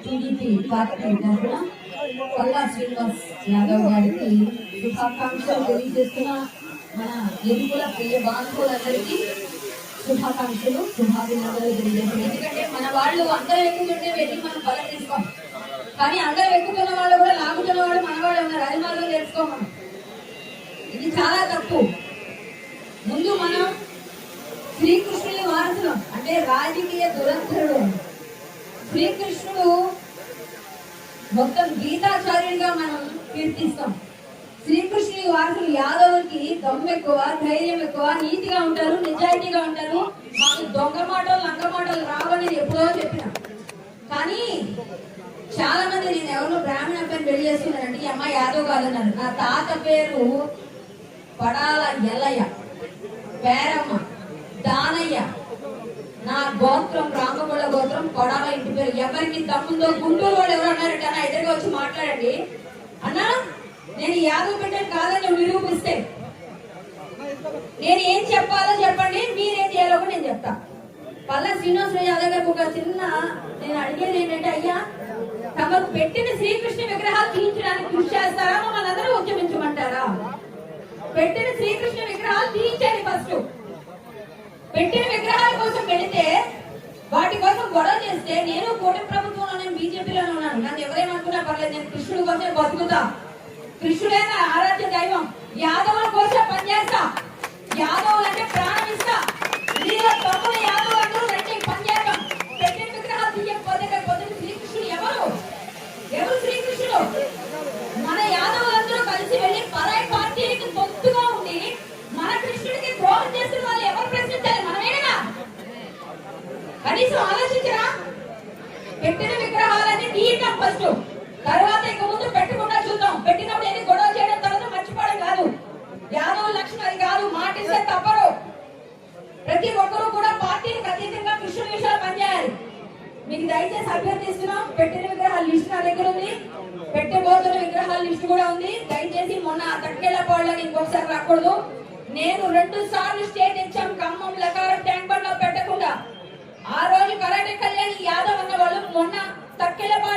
TDP party తరఫున పల్లా శ్రీనివాస్ యాదవ్ గారికి శుభాకాంక్షలు తెలియజేస్తున్న మన ఎదుగుల ప్రియ బాంధవులందరికీ శుభాకాంక్షలు శుభాభినందనలు తెలియజేస్తున్నాం. ఎందుకంటే మన వాళ్ళు అందరూ ఎక్కుతుంటే వెళ్ళి మనం బలం తీసుకోం, కానీ అందరూ ఎక్కుతున్న వాళ్ళు కూడా లాగుతున్న వాళ్ళు మన వాళ్ళు ఉన్నారు. అది మాత్రం తెలుసుకోమని, ఇది చాలా తప్పు. ముందు మనం శ్రీకృష్ణుని వారసులం, అంటే రాజకీయ దురంధరుడు. శ్రీకృష్ణుడు మొత్తం గీతాచార్యుడిగా మనం కీర్తిస్తాం. శ్రీకృష్ణుని వారసులు యాదవులకి దమ్ము ఎక్కువ, ధైర్యం ఎక్కువ, నీతిగా ఉంటారు, నిజాయితీగా ఉంటారు. మాకు దొంగ మాటలు లంగ మాటలు రావని ఎప్పుడో చెప్పిన. కానీ చాలా మంది నేను ఎవరు బ్రాహ్మణ అబ్బాయిని పెళ్లి చేస్తున్నానండి, ఈ అమ్మాయి యాదవ్ కాదన్నారు. నా తాత పేరు పడాల ఎల్లయ్య, పేరమ్మ దానయ్య, నా గోత్రం రామగొళ్ళ గోత్రం కొడాల ఇంటి పేరు. ఎవరికి దమ్ముందో గుంటూరు వాళ్ళు ఎవరు అన్నారంటే అన్న ఎదురుగా వచ్చి మాట్లాడండి అన్నా, నేను యాదవ్ బిడ్డను కాదని నిరూపిస్తే నేను ఏం చెప్పాలో చెప్పండి, మీరేం చేయాలో కూడా నేను చెప్తా. పల్లా శ్రీనివాసరావు యాదవ్ గారికి ఒక చిన్న నేను అడిగేది ఏంటంటే, అయ్యా తమకు పెట్టిన శ్రీకృష్ణ విగ్రహాలు తీయించడానికి కృషి చేస్తారా, మమ్మల్ని అందరూ ఉద్యమించమంటారా? పెట్టిన శ్రీకృష్ణ విగ్రహాలు తీయించండి. ఫస్ట్ పెట్టిన విగ్రహాల కోసం వెళితే వాటి కోసం గొడవ చేస్తే, నేను కూటమి ప్రభుత్వంలో నేను బీజేపీలోనే ఉన్నాను, నన్ను ఎవరేమనుకున్నా పర్లేదు, నేను కృష్ణుడి కోసం బతుకుతా. కృష్ణుడైన ఆరాధ్య దైవం, యాదవుల కోసం పనిచేస్తా, యాదవులు అంటే ప్రాణం ఇస్తా. తమ్ముడు యాదవ్ అందరూ రండి పనిచేద్దాం. పెట్టిన విగ్రహాలు తీయకపోతే పొద్దున శ్రీకృష్ణుడు ఎవరు ఎవరు శ్రీకృష్ణుడు? మన యాదవులందరూ కలిసి వెళ్ళి పరాయి పార్టీకి తొత్తుగా ఉండి మన కృష్ణుడికి ద్రోహం చేస్తున్న వాళ్ళు ఎవరు ప్రశ్నించాలి? మనమేనా? కనీసం ఆలోచించరా? పెట్టిన విగ్రహాలన్నీ తీయటం ఫస్ట్, తర్వాత ఇక ముందు పెట్టకుండా చూద్దాం. పెట్టినప్పుడు ఏది గొడవ చేయడం, తర్వాత మర్చిపోవడం కాదు. యాదవ లక్ష్మణ్ అది కాదు, మాటిస్తే తప్పరు. ప్రతి ఒక్కరూ కూడా పార్టీకి అతీతంగా కృష్ణుడి విషయాలు పనిచేయాలి. మీకు దయచేసి అభ్యర్థిస్తున్నాం, పెట్టిన విగ్రహాల లిస్టు నా దగ్గర ఉంది, పెట్టబోతున్న విగ్రహాల లిస్టు కూడా ఉంది. దయచేసి మొన్న తక్కెళ్ళపాళ్ళని ఇంకొకసారి రాకూడదు. నేను 2 సార్లు state exam Khammam Lakaram tank bund లో పెట్టకుండా, ఆ రోజు కరాటే కళ్యాణి యాదవ్ అన్న వాళ్ళు మొన్న తక్కెళ్ళపాడు